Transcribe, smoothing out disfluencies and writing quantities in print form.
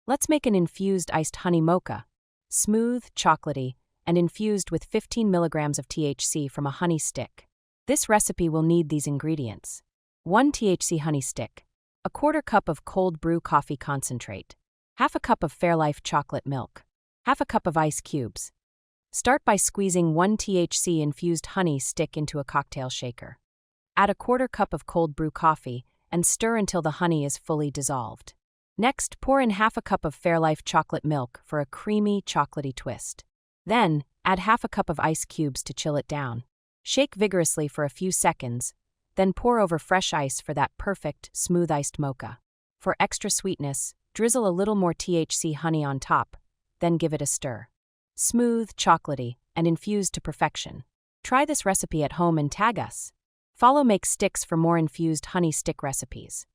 Let's make an infused iced honey mocha. Smooth, chocolatey, and infused with 15 milligrams of THC from a honey stick. This recipe will need these ingredients. 1 THC honey stick, a quarter cup of cold brew coffee concentrate, half a cup of Fairlife chocolate milk, half a cup of ice cubes. Start by squeezing 1 THC infused honey stick into a cocktail shaker. Add a quarter cup of cold brew coffee and stir until the honey is fully dissolved. Next, pour in half a cup of Fairlife chocolate milk for a creamy, chocolatey twist. Then, add half a cup of ice cubes to chill it down. Shake vigorously for a few seconds, then pour over fresh ice for that perfect, smooth iced mocha. For extra sweetness, drizzle a little more THC honey on top, then give it a stir. Smooth, chocolatey, and infused to perfection. Try this recipe at home and tag us. Follow Make Stix for more infused honey stick recipes.